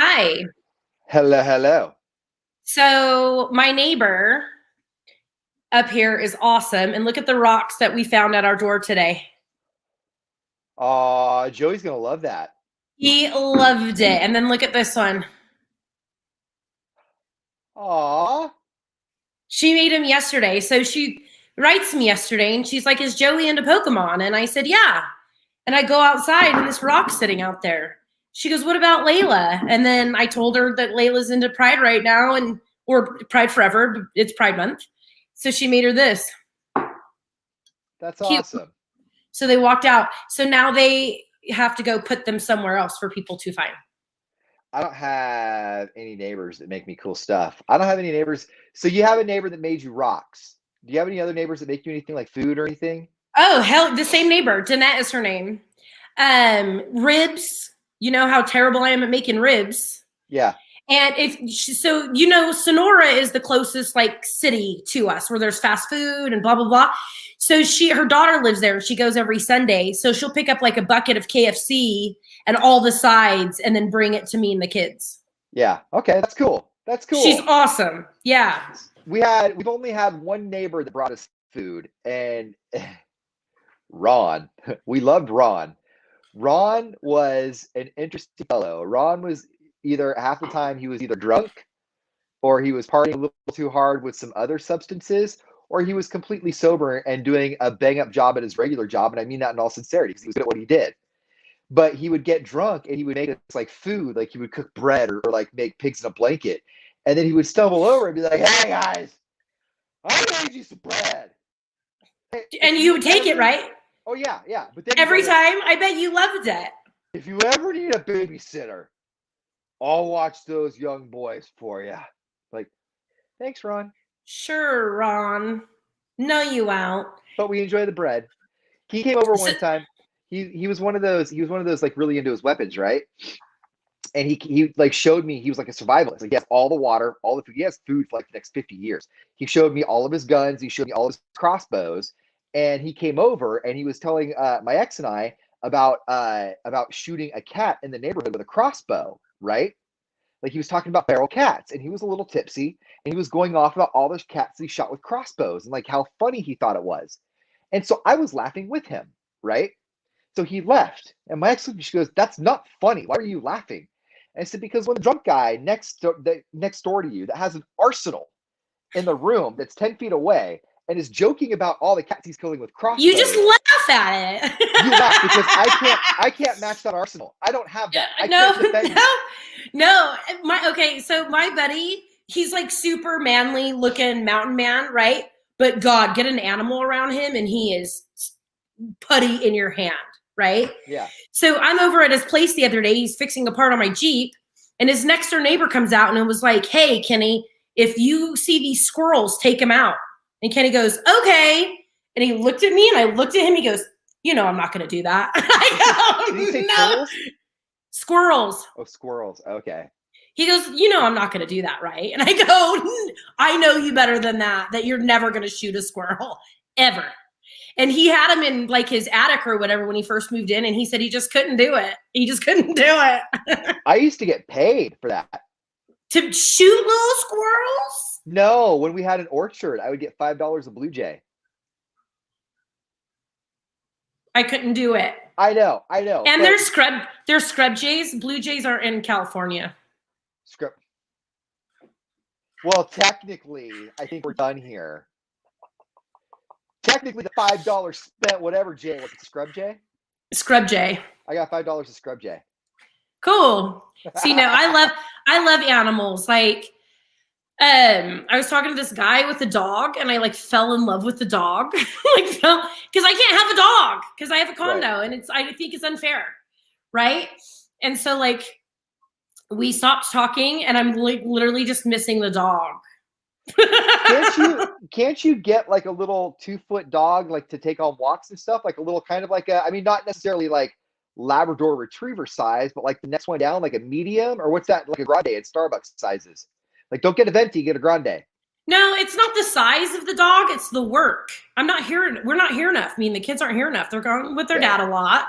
Hi. Hello, hello. So my neighbor up here is awesome. And look at the rocks that we found at our door today. Joey's gonna love that. He loved it. And then look at this one. Aw, She made him yesterday. So she writes me yesterday and she's like, "Is Joey into Pokemon?" And I said, "Yeah." And I go outside and this rock's sitting out there. She goes, "What about Layla?" And then I told her that Layla's into Pride right now or Pride Forever. It's Pride Month. So she made her this. that's Cute. awesome. So they walked out. So now they have to go put them somewhere else for people to find. I don't have any neighbors that make me cool stuff. I don't have any neighbors. So you have a neighbor that made you rocks. Do you have any other neighbors that make you anything like food or anything? Oh, hell, the same neighbor. Danette is her name. Ribs. You know how terrible I am at making ribs. Yeah. And Sonora is the closest like city to us where there's fast food and blah blah blah. So her daughter lives there. She goes every Sunday. So she'll pick up like a bucket of KFC and all the sides and then bring it to me and the kids. Yeah. Okay, that's cool. That's cool. She's awesome. Yeah. We've only had one neighbor that brought us food, and Ron. We loved Ron. Ron was an interesting fellow. Ron was either half the time he was either drunk or he was partying a little too hard with some other substances, or he was completely sober and doing a bang up job at his regular job. And I mean that in all sincerity because he was good at what he did. But he would get drunk and he would make us like food, like he would cook bread or like make pigs in a blanket. And then he would stumble over and be like, "Hey guys, I made you some bread." And you would take it, right? Oh, yeah, yeah. But then every time, I bet you loved it. If you ever need a babysitter, I'll watch those young boys for you. Like, thanks, Ron. Sure, Ron. No, you won't. But we enjoy the bread. He came over one time. He was one of those. He was one of those like really into his weapons, right? And he like showed me. He was like a survivalist. Like he has all the water, all the food. He has food for like the next 50 years. He showed me all of his guns. He showed me all of his crossbows. And he came over and he was telling my ex and I about shooting a cat in the neighborhood with a crossbow, right? Like he was talking about feral cats, and he was a little tipsy, and he was going off about all those cats he shot with crossbows and like how funny he thought it was. And so I was laughing with him, right? So he left, and my ex she goes, "That's not funny. Why are you laughing?" And I said, "Because when the drunk guy next door to you that has an arsenal in the room that's 10 feet away and is joking about all the cats he's killing with crossbows. You just laugh at it. You laugh because I can't match that arsenal. I don't have that. No. So my buddy, he's like super manly looking mountain man, right? But God, get an animal around him and he is putty in your hand, right? Yeah. So I'm over at his place the other day. He's fixing a part on my Jeep, and his next door neighbor comes out and it was like, "Hey, Kenny, if you see these squirrels, take them out." And Kenny goes, "Okay." And he looked at me and I looked at him. He goes, "I'm not going to do that." I go, Did he say "No, squirrels." Oh, squirrels. Okay. He goes, "I'm not going to do that, right?" And I go, "I know you better than that you're never going to shoot a squirrel ever." And he had him in like his attic or whatever when he first moved in. And he said he just couldn't do it. He just couldn't do it. I used to get paid for that. To shoot little squirrels? No, when we had an orchard, I would get $5 a blue jay. I couldn't do it. I know. And there's scrub jays. Blue jays are in California. Well, technically, I think we're done here. Technically, the $5 spent whatever jay. What's it, scrub jay? Scrub jay. I got $5 a scrub jay. Cool. See, no, I love animals. Like, I was talking to this guy with a dog, and I like fell in love with the dog, because I can't have a dog because I have a condo, right. And I think it's unfair, right? And so like we stopped talking, and I'm like literally just missing the dog. Can't you get like a little 2-foot dog like to take on walks and stuff, like a little kind of like not necessarily like Labrador Retriever size, but like the next one down, like a medium, or what's that, like a grande at Starbucks sizes? Like, don't get a venti, get a grande. No, it's not the size of the dog, it's the work. We're not here enough. I mean, the kids aren't here enough. They're gone with their dad a lot,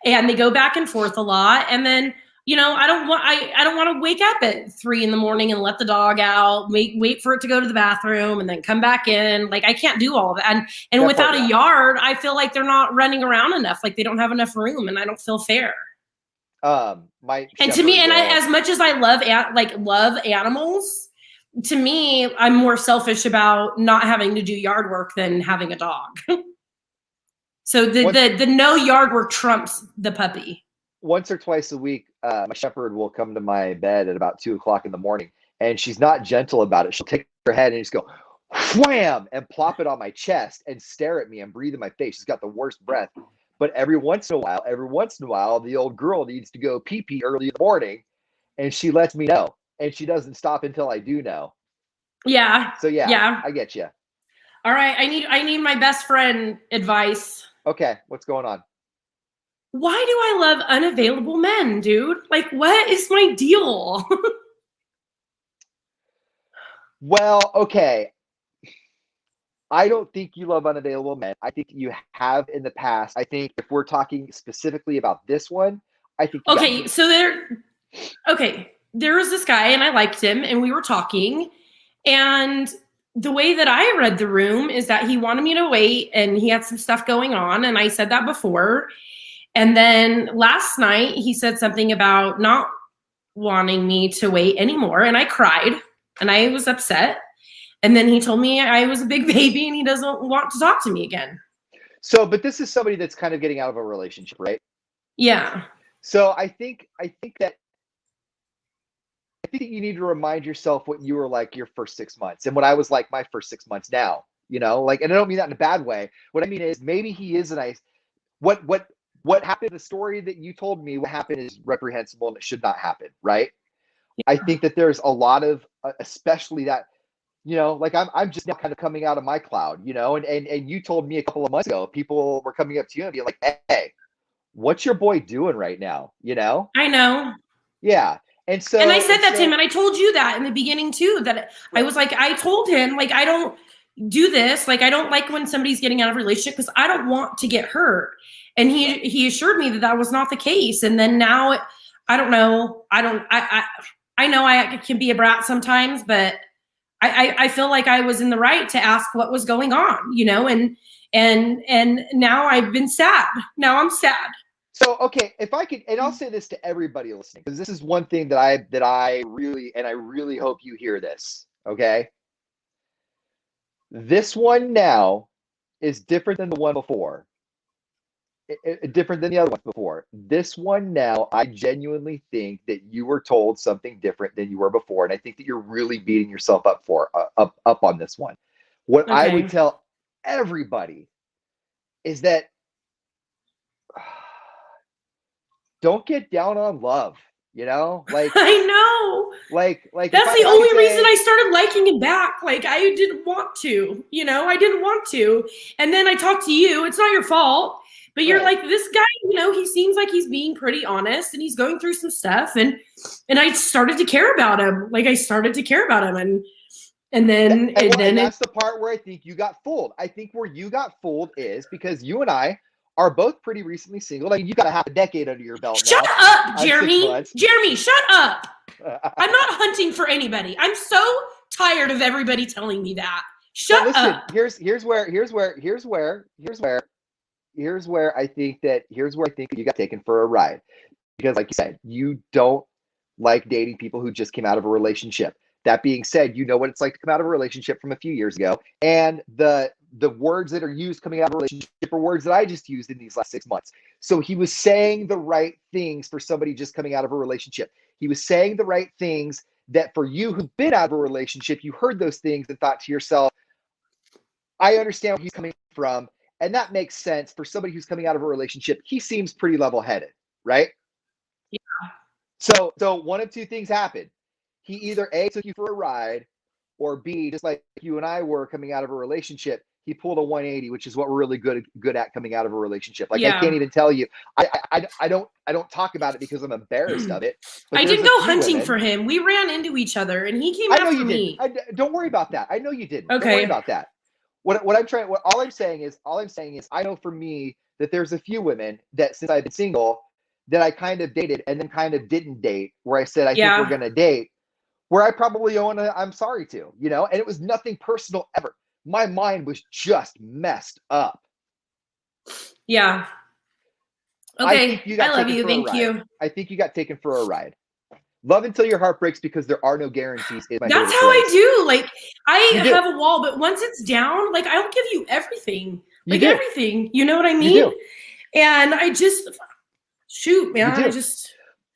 and they go back and forth a lot. And then I don't want to wake up at 3 in the morning and let the dog out, wait for it to go to the bathroom and then come back in. Like I can't do all of that. And That without part, yeah. a yard, I feel like they're not running around enough. Like they don't have enough room and I don't feel fair. My And to me, shepherd will. as much as I love animals, to me, I'm more selfish about not having to do yard work than having a dog. So the no yard work trumps the puppy. Once or twice a week, my shepherd will come to my bed at about 2 o'clock in the morning, and she's not gentle about it. She'll take her head and just go wham and plop it on my chest and stare at me and breathe in my face. She's got the worst breath. But every once in a while, the old girl needs to go pee pee early in the morning, and she lets me know, and she doesn't stop until I do know. Yeah. So yeah. I get you. All right, I need my best friend advice. Okay, what's going on? Why do I love unavailable men, dude? Like, what is my deal? Well, okay. I don't think you love unavailable men. I think you have in the past. I think if we're talking specifically about this one, I think okay, so there was this guy and I liked him and we were talking, and the way that I read the room is that he wanted me to wait and he had some stuff going on, and I said that before. And then last night he said something about not wanting me to wait anymore, and I cried and I was upset. And then he told me I was a big baby and he doesn't want to talk to me again. So, but this is somebody that's kind of getting out of a relationship, right? Yeah. So I think that you need to remind yourself what you were like your first 6 months and what I was like my first 6 months now, like, and I don't mean that in a bad way. What I mean is maybe he is a nice, what happened, the story that you told me, what happened is reprehensible and it should not happen, right? Yeah. I think that there's a lot of, especially that, like I'm just now kind of coming out of my cloud, and you told me a couple of months ago, people were coming up to you and being like, hey, what's your boy doing right now? I know. Yeah. And I said that to him, and I told you that in the beginning too, that right. I was like, I told him, like, I don't do this. Like, I don't like when somebody's getting out of a relationship because I don't want to get hurt. And he assured me that that was not the case. And then now, I don't know. I know I can be a brat sometimes, but I feel like I was in the right to ask what was going on, and now I've been sad. Now I'm sad. So, okay, if I could, and I'll say this to everybody listening, because this is one thing that I really hope you hear this, okay? This one now is different than the one before. Different than the other ones before. This one now, I genuinely think that you were told something different than you were before, and I think that you're really beating yourself up up on this one. What I would tell everybody is that don't get down on love, like I know, like that's the only reason I started liking him back. Like I didn't want to, I didn't want to, and then I talked to you. It's not your fault, but you're like, this guy, he seems like he's being pretty honest and he's going through some stuff, and I started to care about him. Like I started to care about him, and then that's the part where I think you got fooled. I think where you got fooled is because you and I are both pretty recently single. I mean, you got a half a decade under your belt. Shut up, Jeremy. Jeremy, shut up. I'm not hunting for anybody. I'm so tired of everybody telling me that. Shut up. Here's where I think that you got taken for a ride. Because like you said, you don't like dating people who just came out of a relationship. That being said, you know what it's like to come out of a relationship from a few years ago. And the words that are used coming out of a relationship are words that I just used in these last 6 months. So he was saying the right things for somebody just coming out of a relationship. He was saying the right things that for you who've been out of a relationship, you heard those things and thought to yourself, I understand where he's coming from. And that makes sense for somebody who's coming out of a relationship. He seems pretty level-headed, right? Yeah. So one of two things happened. He either A, took you for a ride, or B, just like you and I were coming out of a relationship, he pulled a 180, which is what we're really good at coming out of a relationship. Like I can't even tell you. I don't talk about it because I'm embarrassed of it. I didn't go hunting for him. We ran into each other, and he came after me. Don't worry about that. I know you didn't. Okay. Don't worry about that. All I'm saying is, I know for me that there's a few women that since I've been single that I kind of dated and then kind of didn't date, where I said, I think we're Yeah. going to date, where I probably owe I'm sorry to, you know, and it was nothing personal ever. My mind was just messed up. Yeah. I Okay. think you I got love taken you. for a Thank ride. you. I think you got taken for a ride. Love until your heart breaks, because there are no guarantees, is my That's favorite how I phrase. do. Like, I You do. have a wall, but once it's down, like, I'll give you everything. You Like, do. everything. You know what I You mean? do. And I just, shoot, man. You do. I just,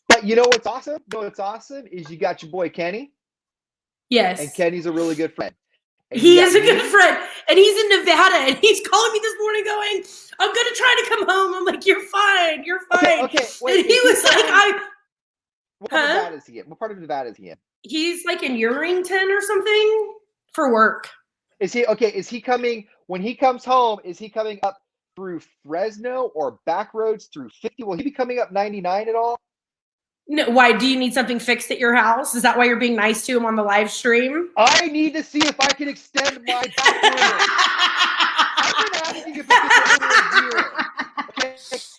But you know what's awesome? You know what's awesome is you got your boy Kenny, and yes. Kenny's a really good friend. And you He got is a me. good friend. And he's in Nevada. And he's calling me this morning going, I'm going to try to come home. I'm like, you're fine. You're fine. Okay, wait. And he was like, What part of huh? Nevada is he in? What part of Nevada is he in? He's like in Urington or something for work. Is he okay? Is he coming when he comes home? Is he coming up through Fresno or back roads through 50? Will he be coming up 99 at all? No, why? Do you need something fixed at your house? Is that why you're being nice to him on the live stream? I need to see if I can extend my back room. I've been asking if it's over a year. Okay,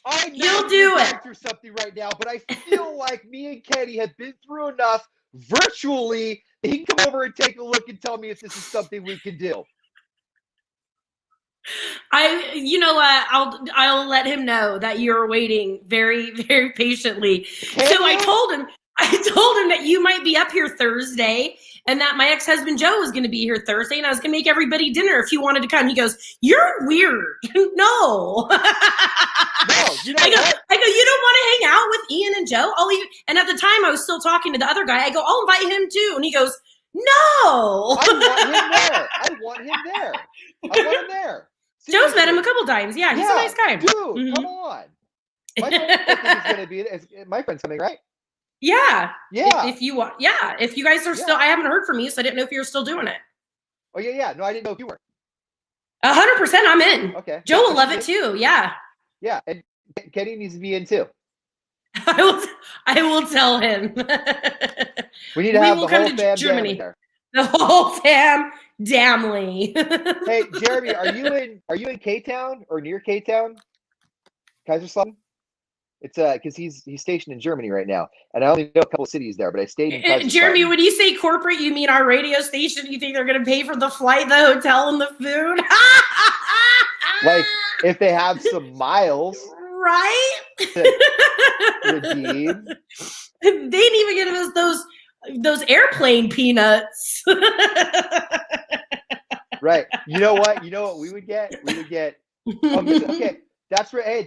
I know You'll do it. going through something right now, but I feel like me and Kenny have been through enough virtually. He can come over and take a look and tell me if this is something we can do. You know what? I'll let him know that you're waiting very, very patiently. So I told him that you might be up here Thursday, and that my ex-husband Joe was going to be here Thursday, and I was going to make everybody dinner if you wanted to come. He goes, "You're weird." No. No, you know what? I go, you don't want to hang out with Ian and Joe? And at the time I was still talking to the other guy. I go, I'll invite him too. And he goes, no. I want him there. Seriously. Joe's met him a couple times. Yeah, he's a nice guy. Dude, come on. My friend's going to be. My friend's coming, right? Yeah. Yeah. If you want, yeah. If you guys are still, I haven't heard from you, so I didn't know if you're still doing it. Oh yeah. No, I didn't know if you were. 100%, I'm in. Okay. Joe will love it too. Yeah. Yeah, and Kenny needs to be in too. I will tell him. We need to have the whole fam Germany. there. The whole fam damnly. Hey, Jeremy, are you in K-Town or near K-Town? Kaiserslautern? It's because he's stationed in Germany right now, and I only know a couple of cities there, but I stayed in Kaiserslautern. Jeremy, when you say corporate, you mean our radio station? You think they're going to pay for the flight, the hotel, and the food? Like, if they have some miles, right? Redeem. They didn't even give us those airplane peanuts. Right. You know what we would get? We would get. Okay. That's where I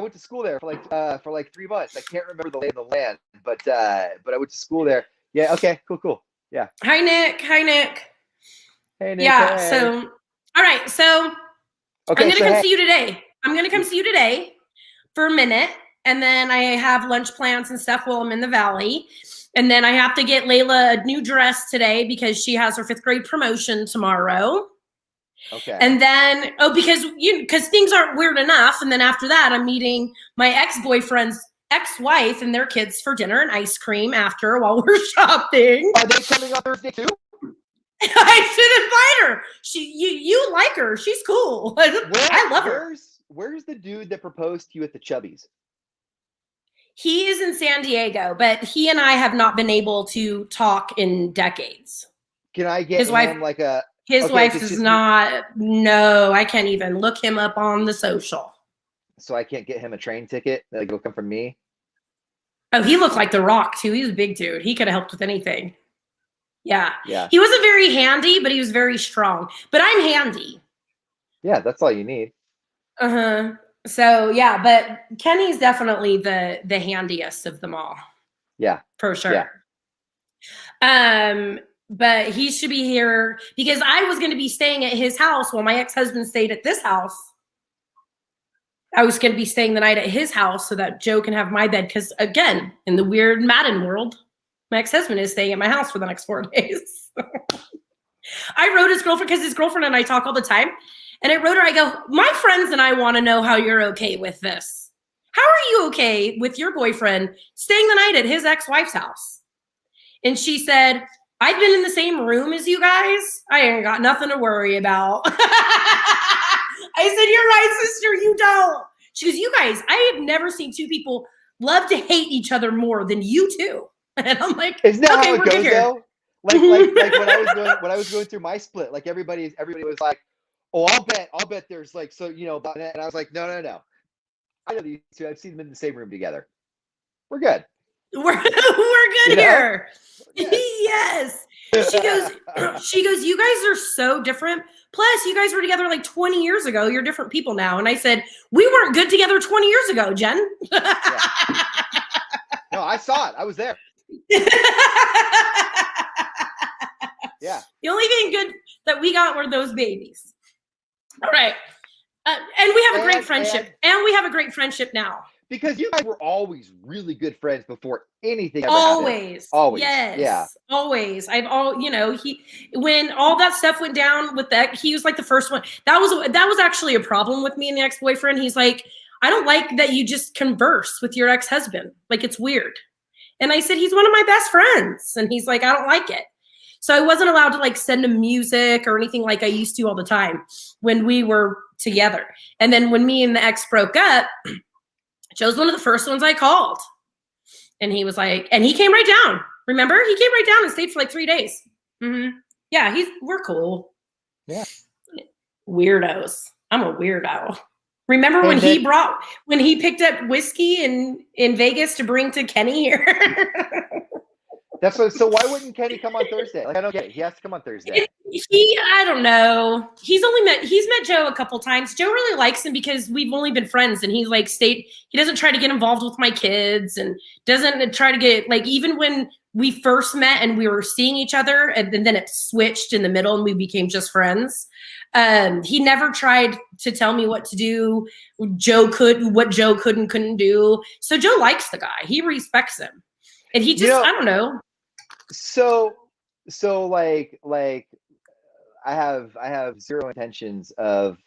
went to school there for like 3 months. I can't remember the lay of the land, but I went to school there. Yeah. Okay. Cool. Yeah. Hi, Nick. Hey, Nick. Yeah. Hey. So, all right. So, okay, I'm gonna come see you today. I'm gonna come see you today for a minute, and then I have lunch plans and stuff while I'm in the valley. And then I have to get Layla a new dress today because she has her 5th grade promotion tomorrow. Okay. And then, because things aren't weird enough. And then after that, I'm meeting my ex-boyfriend's ex-wife and their kids for dinner and ice cream after while we're shopping. Are they coming on Thursday too? I should invite her. You like her. She's cool. I love her. Where's the dude that proposed to you at the Chubbies? He is in San Diego, but he and I have not been able to talk in decades. Can I get him like a... His wife is not... No, I can't even look him up on the social. So I can't get him a train ticket? Like, it'll come from me? Oh, he looked like The Rock, too. He was a big dude. He could have helped with anything. Yeah. Yeah. He wasn't very handy, but he was very strong. But I'm handy. Yeah, that's all you need. Uh-huh. So, yeah, but Kenny's definitely the handiest of them all. Yeah. For sure. Yeah. But he should be here because I was going to be staying at his house while my ex-husband stayed at this house. I was going to be staying the night at his house so that Joe can have my bed because, again, in the weird Madden world, my ex-husband is staying at my house for the next 4 days. I wrote his girlfriend because his girlfriend and I talk all the time. And I wrote her, I go, my friends and I want to know how you're okay with this. How are you okay with your boyfriend staying the night at his ex-wife's house? And she said, I've been in the same room as you guys. I ain't got nothing to worry about. I said, you're right, sister, you don't. She goes, you guys, I have never seen two people love to hate each other more than you two. And I'm like, Isn't that okay, how it we're good goes here. though? Like when I was going through my split, like everybody was like, oh, I'll bet there's like, so you know, and I was like, no. I know these two. I've seen them in the same room together. We're good. We're good You know? here. We're good. Yes. She goes, you guys are so different. Plus, you guys were together like 20 years ago. You're different people now. And I said, we weren't good together 20 years ago, Jen. Yeah. No, I saw it. I was there. Yeah. The only thing good that we got were those babies. All right. And we have a great friendship. And we have a great friendship now. Because you guys were always really good friends before anything ever Always. happened. Always. Yes. Yeah. Always. When all that stuff went down with that, he was like the first one. That was actually a problem with me and the ex-boyfriend. He's like, I don't like that you just converse with your ex-husband. Like, it's weird. And I said, he's one of my best friends. And he's like, I don't like it. So I wasn't allowed to like send him music or anything like I used to all the time when we were together. And then when me and the ex broke up, Joe's one of the first ones I called. And he was like, and he came right down. Remember? He came right down and stayed for like 3 days. Mm-hmm. Yeah, we're cool. Yeah. Weirdos. I'm a weirdo. Remember when he picked up whiskey in Vegas to bring to Kenny here? That's what. So why wouldn't Kenny come on Thursday? Like, I don't get it. He has to come on Thursday. I don't know. He's met Joe a couple times. Joe really likes him because we've only been friends, and he's like he doesn't try to get involved with my kids and doesn't try to get like, even when we first met and we were seeing each other and then it switched in the middle and we became just friends. He never tried to tell me what to do. What Joe couldn't do. So Joe likes the guy. He respects him. And he just, I don't know. So like I have zero intentions of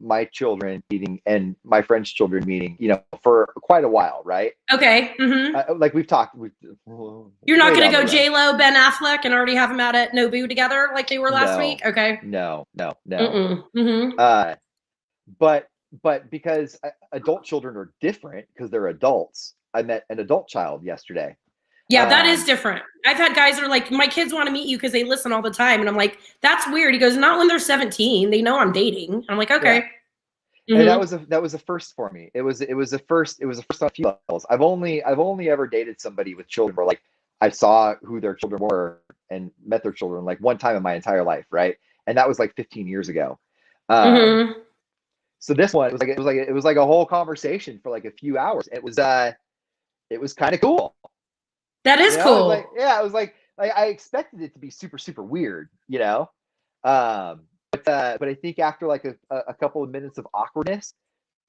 my children meeting and my friends' children meeting, for quite a while, right? Okay. Mm-hmm. Like we've talked. You're not going to go J-Lo, Ben Affleck, and already have them out at Nobu together like they were last week? Okay. No. Mm-hmm. But because adult children are different because they're adults. I met an adult child yesterday. Yeah, that is different. I've had guys that are like, my kids want to meet you because they listen all the time. And I'm like, that's weird. He goes, not when they're 17. They know I'm dating. I'm like, okay. Yeah. Mm-hmm. And that was a first for me. It was a first on a few levels. I've only ever dated somebody with children where like I saw who their children were and met their children like one time in my entire life, right? And that was like 15 years ago. Mm-hmm. So this one, it was like a whole conversation for like a few hours. It was kind of cool. That is cool. It was like I expected it to be super, super weird, But I think after like a couple of minutes of awkwardness,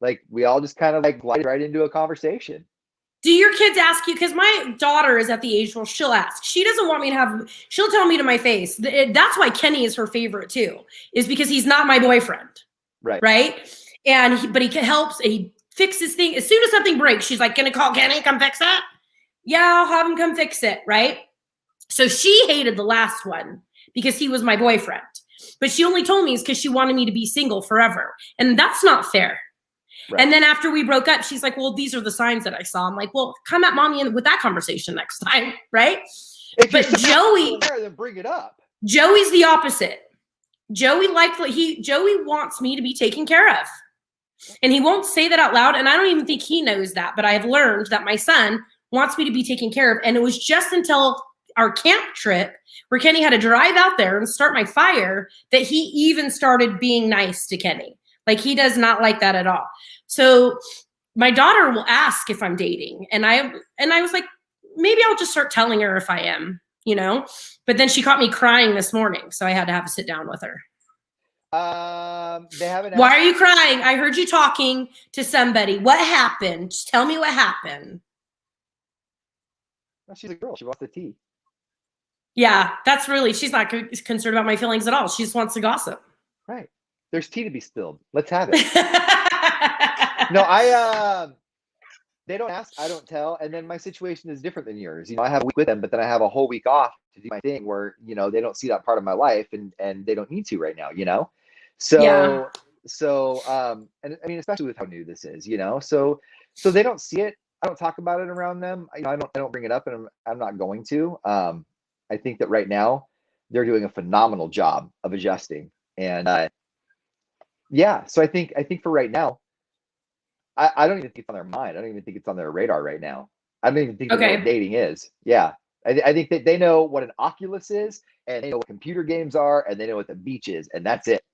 like we all just kind of like glided right into a conversation. Do your kids ask you? Because my daughter is at the age where she'll ask. She doesn't want me to she'll tell me to my face. That's why Kenny is her favorite too, is because he's not my boyfriend. Right. But he helps. He fixes things. As soon as something breaks, she's like, gonna call Kenny, come fix it. Yeah, I'll have him come fix it, right? So she hated the last one because he was my boyfriend. But she only told me it's because she wanted me to be single forever. And that's not fair. Right. And then after we broke up, she's like, well, these are the signs that I saw. I'm like, well, come at mommy with that conversation next time, right? But Joey, then bring it up. Joey's the opposite. Joey wants me to be taken care of. And he won't say that out loud. And I don't even think he knows that. But I have learned that my son wants me to be taken care of. And it was just until our camp trip where Kenny had to drive out there and start my fire that he even started being nice to Kenny. Like, he does not like that at all. So my daughter will ask if I'm dating. And I was like, maybe I'll just start telling her if I am, But then she caught me crying this morning. So I had to have a sit down with her. They haven't. Why are you crying? I heard you talking to somebody. What happened? Just tell me what happened. She's a girl. She wants the tea. Yeah, she's not concerned about my feelings at all. She just wants to gossip. Right. There's tea to be spilled. Let's have it. No, they don't ask, I don't tell. And then my situation is different than yours. I have a week with them, but then I have a whole week off to do my thing where, they don't see that part of my life and they don't need to right now, So, and I mean, especially with how new this is, so they don't see it. I don't talk about it around them. I don't bring it up, and I'm not going to. I think that right now they're doing a phenomenal job of adjusting, and yeah. So I think for right now, I don't even think it's on their mind. I don't even think it's on their radar right now. I don't even think they know what Okay. dating is. Yeah. I think that they know what an Oculus is, and they know what computer games are, and they know what the beach is, and that's it.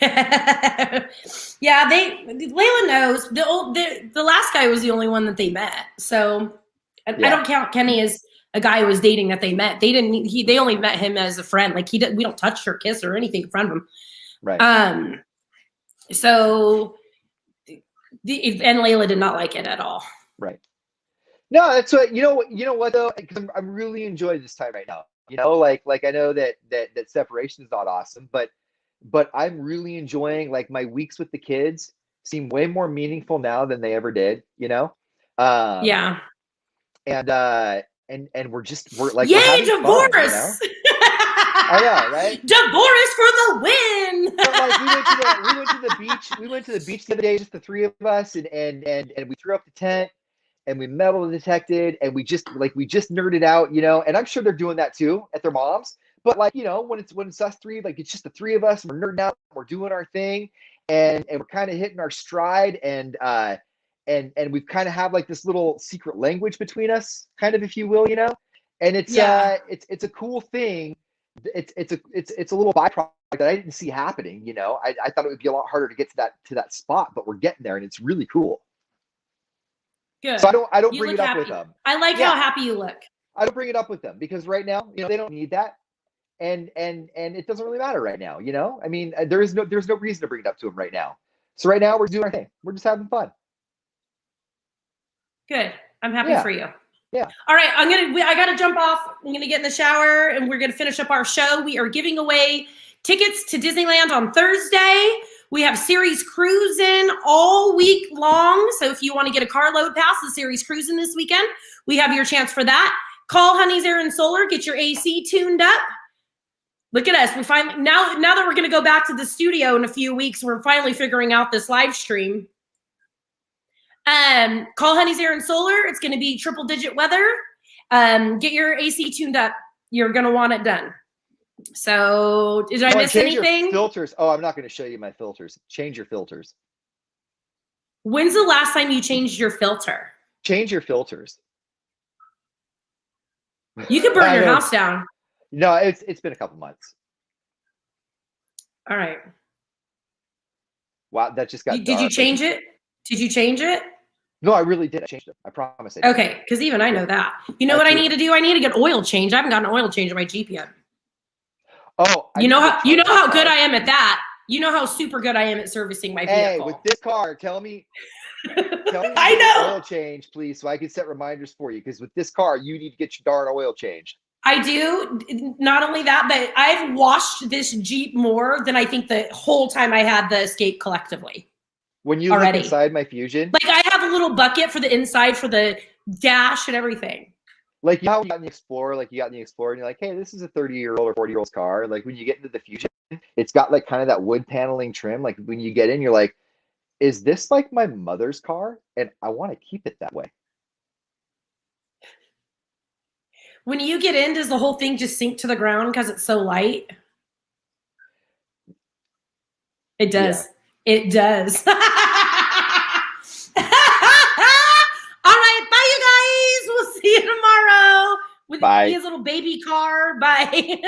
Yeah, Layla knows. The last guy was the only one that they met. So I don't count Kenny as a guy who was dating that they met. They only met him as a friend. Like we don't touch or kiss or anything in front of him. Right. So and Layla did not like it at all. Right. No, that's what you know what though, because I'm really enjoying this time right now. Like I know that separation is not awesome, but I'm really enjoying, like, my weeks with the kids seem way more meaningful now than they ever did. Yeah. And we're like, we're Yay, having fun. divorce! I know, right? Divorce for the win. But like we went to the beach. We went to the beach the other day, just the three of us, and we threw up the tent, and we metal detected, and we just nerded out, and I'm sure they're doing that too at their moms. But like, when it's us three, like it's just the three of us, and we're nerding out, we're doing our thing, and we're kind of hitting our stride, and we've kind of have like this little secret language between us, kind of, if you will, and it's it's a cool thing. It's a little byproduct that I didn't see happening. I thought it would be a lot harder to get to that spot, but we're getting there, and it's really cool. Good. So I don't You bring look it up happy. with them. I like how happy you look. I don't bring it up with them because right now, they don't need that, and it doesn't really matter right now. I mean, there's no reason to bring it up to them right now. So right now we're doing our thing. We're just having fun. Good. I'm happy for you. Yeah. All right. I gotta jump off. I'm gonna get in the shower, and we're gonna finish up our show. We are giving away tickets to Disneyland on Thursday. We have Series Cruising all week long. So if you want to get a carload pass, the Series Cruising this weekend, we have your chance for that. Call Honey's Air and Solar. Get your AC tuned up. Look at us. We finally now that we're gonna go back to the studio in a few weeks, we're finally figuring out this live stream. Call Honey's Air and Solar. It's going to be triple digit weather. Get your AC tuned up. You're going to want it done. So did I miss anything? Your filters. Oh, I'm not going to show you my filters. Change your filters. When's the last time you changed your filter? Change your filters. You could burn your house down. No, it's been a couple months. All right. Wow, that just got. Did you change it? Did you change it? No, I really did. I changed it. I promise I did. Okay, because even I know that. You know what I need to do? I need to get oil change. I haven't gotten an oil change in my Jeep yet. Oh, you know how good I am at that. You know how super good I am at servicing my vehicle. Hey, with this car, tell me I know. Oil change, please, so I can set reminders for you. Because with this car, you need to get your darn oil changed. I do. Not only that, but I've washed this Jeep more than I think the whole time I had the Escape collectively. When you look inside my Fusion, like I have a little bucket for the inside for the dash and everything. Like, how you got in the Explorer, and you're like, hey, this is a 30-year-old or 40-year-old's car. Like, when you get into the Fusion, it's got like kind of that wood paneling trim. Like, when you get in, you're like, is this like my mother's car? And I want to keep it that way. When you get in, does the whole thing just sink to the ground because it's so light? It does. Yeah. It does. All right. Bye, you guys. We'll see you tomorrow with his little baby car. Bye.